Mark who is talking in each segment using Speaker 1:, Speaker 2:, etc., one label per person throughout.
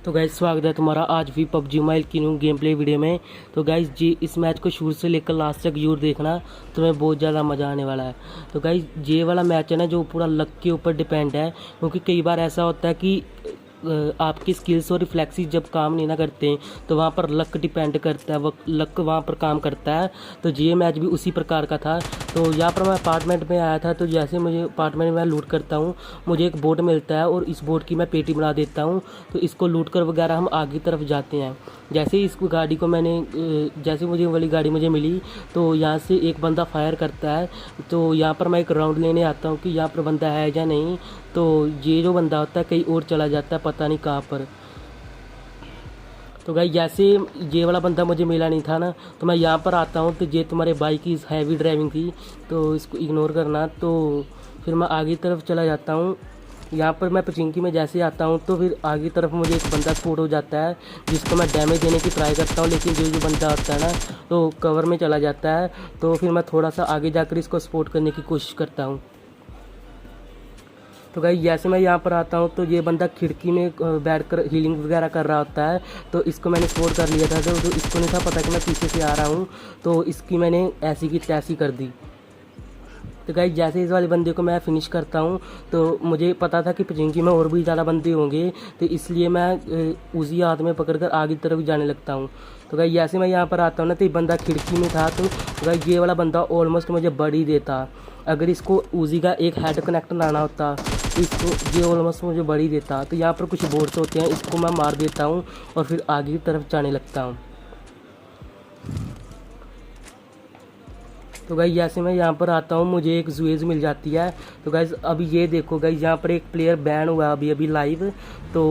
Speaker 1: तो गाइज स्वागत है तुम्हारा आज भी पबजी मोबाइल की न्यू गेम प्ले वीडियो में। तो गाइज जी इस मैच को शुरू से लेकर लास्ट तक जरूर देखना, तुम्हें बहुत ज़्यादा मज़ा आने वाला है। तो गाइज ये वाला मैच है ना जो पूरा लक के ऊपर डिपेंड है, क्योंकि कई बार ऐसा होता है कि आपकी स्किल्स और रिफ्लेक्सेस जब काम नहीं ना करते हैं तो वहाँ पर लक डिपेंड करता है, वो लक वहाँ पर काम करता है। तो ये मैच भी उसी प्रकार का था। तो यहाँ पर मैं अपार्टमेंट में आया था, तो जैसे मुझे अपार्टमेंट में लूट करता हूँ, मुझे एक बोट मिलता है और इस बोट की मैं पेटी बना देता हूँ। तो इसको लूट कर वगैरह हम आगे तरफ जाते हैं। जैसे ही इस गाड़ी को जैसे मुझे वाली गाड़ी मुझे मिली, तो यहाँ से एक बंदा फायर करता है। तो यहाँ पर मैं एक राउंड लेने आता हूँ कि यहाँ पर बंदा है या नहीं। तो ये जो बंदा होता है कहीं और चला जाता है, पता नहीं कहाँ पर। तो गाइस जैसे ये वाला बंदा मुझे मिला नहीं था ना, तो मैं यहाँ पर आता हूँ। तो ये तुम्हारे बाइक की हैवी ड्राइविंग थी, तो इसको इग्नोर करना। तो फिर मैं आगे तरफ चला जाता हूँ। यहाँ पर मैं पचिंकी में जैसे आता हूँ तो फिर आगे तरफ मुझे एक बंदा स्पॉट हो जाता है, जिसको मैं डैमेज देने की ट्राई करता हूँ, लेकिन जो बंदा होता है ना तो कवर में चला जाता है। तो फिर मैं थोड़ा सा आगे जाकर इसको स्पॉट करने की कोशिश करता हूँ। तो गाइस जैसे मैं यहाँ पर आता हूँ तो ये बंदा खिड़की में बैठ कर हीलिंग वगैरह कर रहा होता है। तो इसको मैंने स्पॉट कर लिया था, तो इसको नहीं था पता कि मैं पीछे से आ रहा हूँ, तो इसकी मैंने ऐसी की तैसी कर दी। तो गाइस जैसे इस वाले बंदे को मैं फिनिश करता हूँ, तो मुझे पता था कि पचिंकी में और भी ज़्यादा बंदे होंगे, तो इसलिए मैं उसी हाथ में पकड़कर आगे की तरफ जाने लगता हूँ। तो गाइस जैसे मैं यहाँ पर आता हूँ ना, तो ये बंदा खिड़की में था। तो गाइस ये वाला बंदा ऑलमोस्ट मुझे बढ़ ही देता। अगर इसको उजी का एक हेड कनेक्ट लाना होता तो इसको ये ऑलमोस्ट मुझे बढ़ ही देता। तो यहाँ पर कुछ बोर्ड्स होते हैं, इसको मैं मार देता हूँ और फिर आगे की तरफ जाने लगता हूँ। तो गाइस जैसे मैं यहाँ पर आता हूँ, मुझे एक जुएज मिल जाती है। तो गाइस अभी ये देखो गाइस, यहाँ पर एक प्लेयर बैन हुआ है अभी लाइव। तो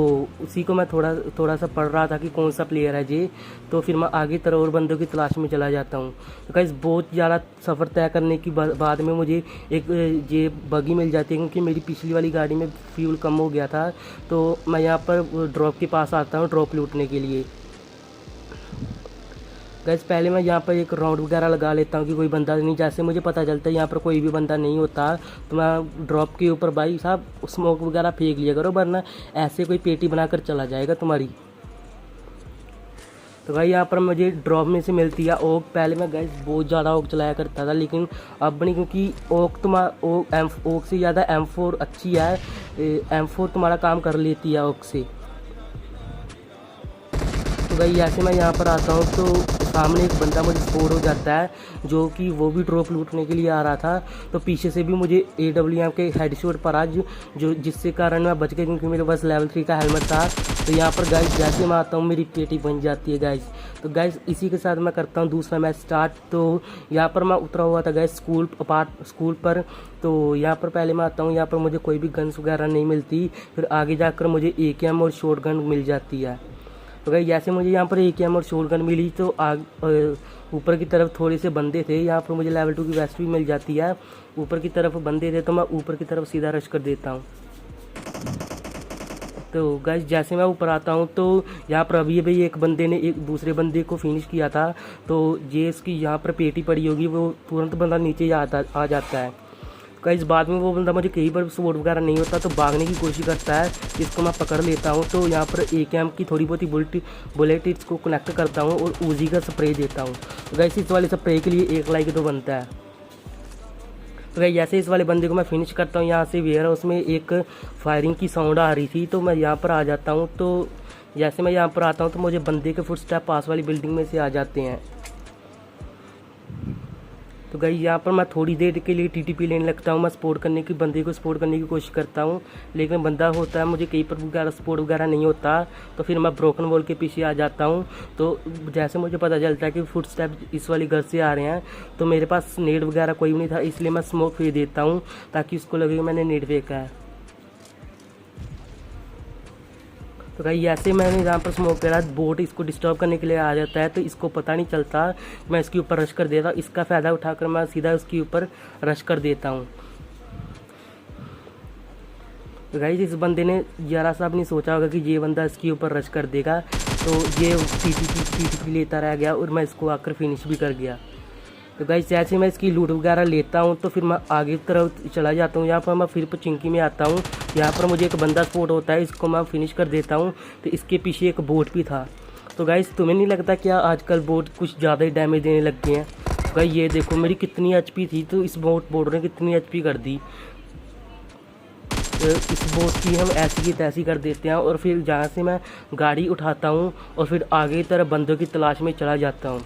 Speaker 1: उसी को मैं थोड़ा सा पढ़ रहा था कि कौन सा प्लेयर है ये। तो फिर मैं आगे तरह और बंदों की तलाश में चला जाता हूँ। तो गाइस बहुत ज़्यादा सफ़र तय करने की बाद में मुझे एक ये बगी मिल जाती है, क्योंकि मेरी पिछली वाली गाड़ी में फ्यूल कम हो गया था। तो मैं यहाँ पर ड्रॉप के पास आता हूँ ड्रॉप लूटने के लिए। गैस पहले मैं यहाँ पर एक राउंड वगैरह लगा लेता हूँ कि कोई बंदा नहीं। जैसे मुझे पता चलता है यहाँ पर कोई भी बंदा नहीं होता, तो मैं ड्रॉप के ऊपर भाई साहब स्मोक वगैरह फेंक लिया करो, वरना ऐसे कोई पेटी बनाकर चला जाएगा तुम्हारी। तो भाई यहाँ पर मुझे ड्रॉप में से मिलती है ओक। पहले मैं गैस बहुत ज़्यादा ओक चलाया करता था, लेकिन अब नहीं, क्योंकि ओक से ज़्यादा M4 अच्छी है। M4 तुम्हारा काम कर लेती है ओक से। तो भाई ऐसे मैं यहाँ पर आता हूँ तो सामने एक बंदा मुझे स्पॉट हो जाता है, जो कि वो भी ड्रॉप लूटने के लिए आ रहा था। तो पीछे से भी मुझे AWM के हेडशॉट पर आज जिससे कारण मैं बच गया, क्योंकि मेरे पास लेवल 3 का हेलमेट था। तो यहाँ पर गाइस जैसे मैं आता हूँ मेरी पेटी बन जाती है गाइस। तो गाइस इसी के साथ मैं करता हूँ दूसरा मैच स्टार्ट। तो यहाँ पर मैं उतरा हुआ था गाइस स्कूल पर। तो यहाँ पर पहले मैं आता हूँ, यहाँ पर मुझे कोई भी गन्स वगैरह नहीं मिलती। फिर आगे जाकर मुझे AKM और शॉर्ट गन मिल जाती है। तो गाइस जैसे मुझे यहाँ पर AKM और शॉर्ट गन मिली, तो ऊपर की तरफ थोड़े से बंदे थे। यहाँ पर मुझे लेवल 2 की वेस्ट भी मिल जाती है। ऊपर की तरफ बंदे थे, तो मैं ऊपर की तरफ सीधा रश कर देता हूँ। तो गाइस जैसे मैं ऊपर आता हूँ, तो यहाँ पर अभी एक बंदे ने एक दूसरे बंदे को फिनिश किया था। तो ये इसकी यहाँ पर पेटी पड़ी होगी, वो तुरंत बंदा नीचे आ जाता है। गाइस बाद में वो बंदा मुझे कहीं पर सपोर्ट वगैरह नहीं होता, तो भागने की कोशिश करता है, इसको मैं पकड़ लेता हूँ। तो यहाँ पर AKM की थोड़ी बहुत ही बुलेट इसको कनेक्ट करता हूँ और उजी का स्प्रे देता हूँ। तो गाइस इस वाले स्प्रे के लिए 1 लाइक तो बनता है। तो गाइस जैसे इस वाले बंदे को मैं फिनिश करता हूँ, यहाँ से वेयर हाउस में एक फायरिंग की साउंड आ रही थी, तो मैं यहाँ पर आ जाता हूँ। तो जैसे मैं यहाँ पर आता हूँ तो मुझे बंदे के फुटस्टेप पास वाली बिल्डिंग में से आ जाते हैं। तो गाइस यहाँ पर मैं थोड़ी देर के लिए TTP लेने लगता हूँ। मैं बंदे को सपोर्ट करने की कोशिश करता हूँ, लेकिन बंदा होता है मुझे कहीं पर वगैरह सपोर्ट वगैरह नहीं होता। तो फिर मैं ब्रोकन वॉल के पीछे आ जाता हूँ। तो जैसे मुझे पता चलता है कि फुटस्टेप इस वाली घर से आ रहे हैं, तो मेरे पास नेट वगैरह कोई भी नहीं था, इसलिए मैं स्मोक फेंक देता हूँ ताकि उसको लगे कि मैंने नेट फेंका है। तो भाई ऐसे मैंने जहाँ पर स्मोक करा, बोट इसको डिस्टर्ब करने के लिए आ जाता है, तो इसको पता नहीं चलता। मैं इसके ऊपर रश कर देता हूँ, इसका फ़ायदा उठाकर मैं सीधा उसके ऊपर रश कर देता हूँ। तो गाइस इस बंदे ने ज़रा सा नहीं सोचा होगा कि ये बंदा इसके ऊपर रश कर देगा, तो ये TTP लेता रह गया और मैं इसको आकर फिनिश भी कर गया। तो गाइस जैसे मैं इसकी लूट वगैरह लेता हूँ तो फिर मैं आगे की तरफ चला जाता हूँ। यहाँ पर मैं फिर पचिंकी में आता हूँ। यहाँ पर मुझे एक बंदा स्पॉट होता है, इसको मैं फिनिश कर देता हूँ। तो इसके पीछे एक बोट भी था। तो गाइस तुम्हें नहीं लगता क्या आजकल बोट कुछ ज़्यादा ही डैमेज देने लग गए हैं? तो गाइस ये देखो मेरी कितनी एचपी थी, तो इस बोट ने कितनी एचपी कर दी। तो इस बोट की हम ऐसी की तैसी कर देते हैं और फिर जहाँ से मैं गाड़ी उठाता हूँ और फिर आगे की तरफ बंदों की तलाश में चला जाता हूँ।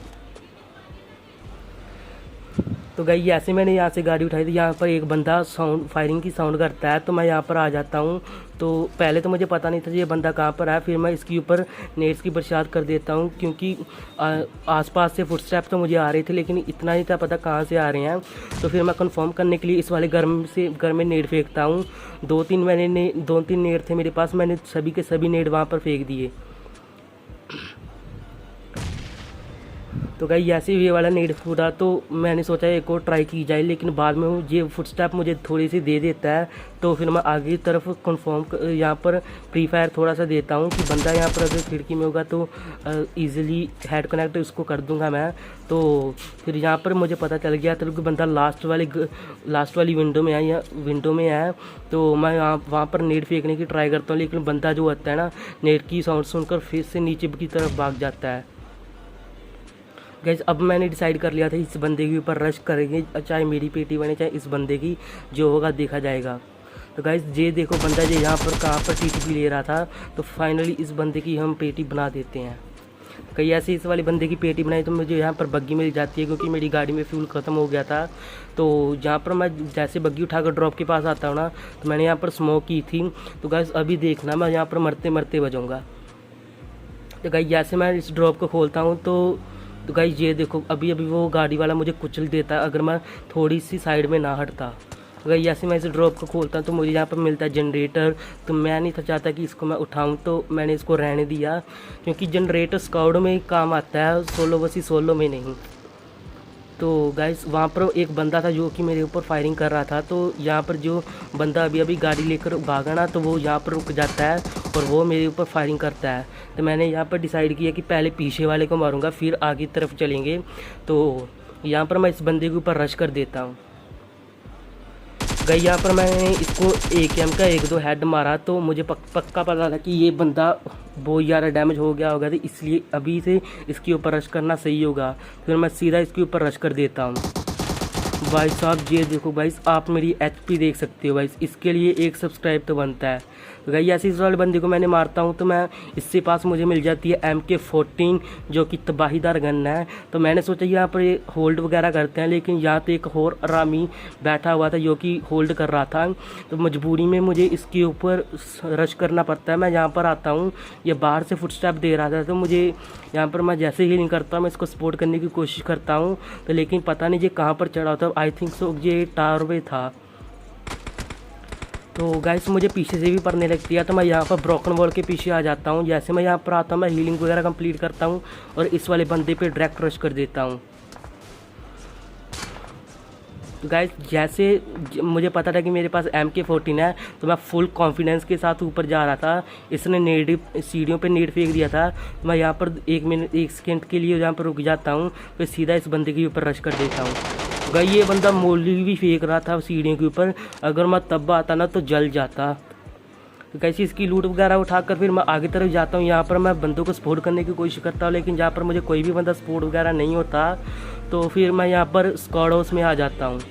Speaker 1: तो गाइस ऐसे मैंने यहाँ से गाड़ी उठाई थी, यहाँ पर एक बंदा फायरिंग की साउंड करता है, तो मैं यहाँ पर आ जाता हूँ। तो पहले तो मुझे पता नहीं था ये बंदा कहाँ पर है, फिर मैं इसके ऊपर नेट्स की बरसात कर देता हूँ क्योंकि आसपास से फुटस्टेप तो मुझे आ रहे थे लेकिन इतना नहीं था पता कहाँ से आ रहे हैं। तो फिर मैं कंफर्म करने के लिए इस वाले घर में नेट फेंकता हूँ। दो तीन नेट थे मेरे पास, मैंने सभी के सभी नेट वहाँ पर फेंक दिए। तो गाइस ऐसे ये वाला नेट फूटा तो मैंने सोचा एक और ट्राई की जाए, लेकिन बाद में ये फुटस्टेप मुझे थोड़ी सी दे देता है। तो फिर मैं आगे की तरफ कंफर्म यहाँ पर प्री फायर थोड़ा सा देता हूँ कि बंदा यहाँ पर अगर खिड़की में होगा तो इजीली हेड कनेक्ट उसको कर दूंगा मैं। तो फिर यहाँ पर मुझे पता चल गया था कि बंदा लास्ट वाली विंडो में है। तो मैं वहाँ पर नेट फेंकने की ट्राई करता हूँ, लेकिन बंदा जो होता है ना नेट की साउंड सुनकर फिर से नीचे की तरफ भाग जाता है। गाइस अब मैंने डिसाइड कर लिया था इस बंदे के ऊपर रश करेंगे, चाहे मेरी पेटी बने चाहे इस बंदे की, जो होगा देखा जाएगा। तो गाइस ये देखो बंदा जो यहाँ पर कहाँ पर टीटीपी ले रहा था, तो फाइनली इस बंदे की हम पेटी बना देते हैं। कहीं ऐसे इस वाले बंदे की पेटी बनाई तो मुझे यहाँ पर बग्गी मिल जाती है क्योंकि मेरी गाड़ी में फ्यूल ख़त्म हो गया था। तो जहाँ पर मैं जैसे बग्गी उठाकर ड्रॉप के पास आता हूँ ना, तो मैंने यहाँ पर स्मोक की थी। तो गाइस अभी देखना मैं यहाँ पर मरते मरते बचूँगा। तो गाइस जैसे मैं इस ड्रॉप को खोलता हूँ तो गाइस ये देखो अभी वो गाड़ी वाला मुझे कुचल देता है अगर मैं थोड़ी सी साइड में ना हटता। तो गाइस जैसे मैं इस ड्रॉप को खोलता हूँ तो मुझे यहाँ पर मिलता है जनरेटर। तो मैं नहीं था चाहता कि इसको मैं उठाऊँ, तो मैंने इसको रहने दिया क्योंकि जनरेटर स्क्वाड में ही काम आता है, सोलो वर्सेस सोलो में नहीं। तो गाइस वहाँ पर एक बंदा था जो कि मेरे ऊपर फायरिंग कर रहा था। तो यहाँ पर जो बंदा अभी गाड़ी लेकर भागा ना, तो वो यहाँ पर रुक जाता है और वो मेरे ऊपर फायरिंग करता है। तो मैंने यहाँ पर डिसाइड किया कि पहले पीछे वाले को मारूंगा फिर आगे तरफ चलेंगे। तो यहाँ पर मैं इस बंदे के ऊपर रश कर देता हूँ। गई यहाँ पर मैंने इसको AKM का 1-2 हेड मारा तो मुझे पक्का पता था कि ये बंदा बहुत ज़्यादा डैमेज हो गया होगा, तो इसलिए अभी से इसके ऊपर रश करना सही होगा। फिर मैं सीधा इसके ऊपर रश कर देता हूँ। भाई साहब ये देखो गाइस आप मेरी HP देख सकते हो गाइस, इसके लिए 1 सब्सक्राइब तो बनता है। तो गाइस ऐसे इस वाले बंदे को मैंने मारता हूँ तो मैं इससे पास मुझे मिल जाती है MK14 जो कि तबाहीदार गन है। तो मैंने सोचा यहाँ पर ये होल्ड वगैरह करते हैं, लेकिन यहाँ तो एक और आरामी बैठा हुआ था जो कि होल्ड कर रहा था। तो मजबूरी में मुझे इसके ऊपर रश करना पड़ता है। मैं यहाँ पर आता हूँ, ये बाहर से फुटस्टेप दे रहा था तो मुझे यहाँ पर मैं जैसे हीलिंग करता हूँ मैं इसको सपोर्ट करने की कोशिश करता हूँ। तो लेकिन पता नहीं ये कहाँ पर चढ़ा था, आई थिंक सो ये टावर पे था। तो गाइस मुझे पीछे से भी पड़ने लगती है, तो मैं यहाँ पर ब्रोकन वॉल के पीछे आ जाता हूँ। जैसे मैं यहाँ पर आता हूँ मैं हीलिंग वगैरह कंप्लीट करता हूँ और इस वाले बंदे पे डायरेक्ट रश कर देता हूँ। तो गाइस जैसे मुझे पता था कि मेरे पास MK14 है तो मैं फुल कॉन्फिडेंस के साथ ऊपर जा रहा था। इसने सीढ़ियों पे नेट फेंक दिया था, तो मैं यहाँ पर 1 सेकेंड के लिए यहाँ पर रुक जाता हूँ, फिर सीधा इस बंदे के ऊपर रश कर देता हूँ। गाइस ये बंदा मोली भी फेंक रहा था सीढ़ियों के ऊपर, अगर मैं तब आता ना तो जल जाता। तो कैसे इसकी लूट वगैरह उठाकर फिर मैं आगे तरफ जाता हूँ। यहाँ पर मैं बंदों को सपोर्ट करने की कोशिश करता हूँ, लेकिन जहाँ पर मुझे कोई भी बंदा सपोर्ट वगैरह नहीं होता तो फिर मैं यहाँ पर स्क्वाड हाउस में आ जाता हूँ।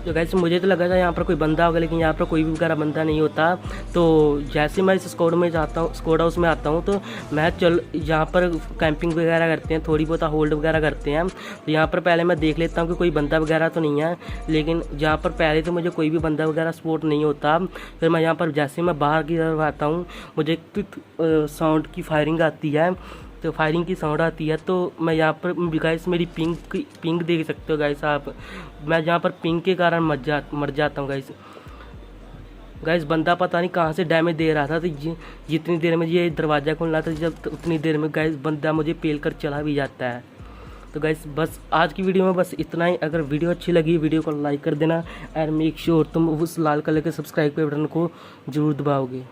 Speaker 1: तो गाइस मुझे तो लगा था यहाँ पर कोई बंदा होगा, लेकिन यहाँ पर कोई भी वगैरह बंदा नहीं होता। तो जैसे मैं इस स्क्वाड हाउस में आता हूँ तो मैं यहाँ पर कैंपिंग वगैरह करते हैं, थोड़ी बहुत होल्ड वगैरह करते हैं। तो यहाँ पर पहले मैं देख लेता हूँ कि कोई बंदा वगैरह तो नहीं है, लेकिन जहाँ पर पहले तो मुझे कोई भी बंदा वगैरह सपोर्ट नहीं होता। फिर मैं यहाँ पर जैसे मैं बाहर की तरफ आता हूँ मुझे साउंड की फायरिंग आती है, तो फायरिंग की साउंड आती है। तो मैं यहाँ पर गाइस मेरी पिंग देख सकते हो गाइस आप, मैं यहाँ पर पिंग के कारण मर जाता हूँ गाइस। बंदा पता नहीं कहाँ से डैमेज दे रहा था, तो जितनी देर में ये दरवाज़ा खुलना था जब उतनी देर में गाइस बंदा मुझे पेल कर चला भी जाता है। तो गाइस बस आज की वीडियो में बस इतना ही। अगर वीडियो अच्छी लगी वीडियो को लाइक कर देना एंड मेक श्योर तुम उस लाल कलर के सब्सक्राइब के बटन को जरूर दबाओगे।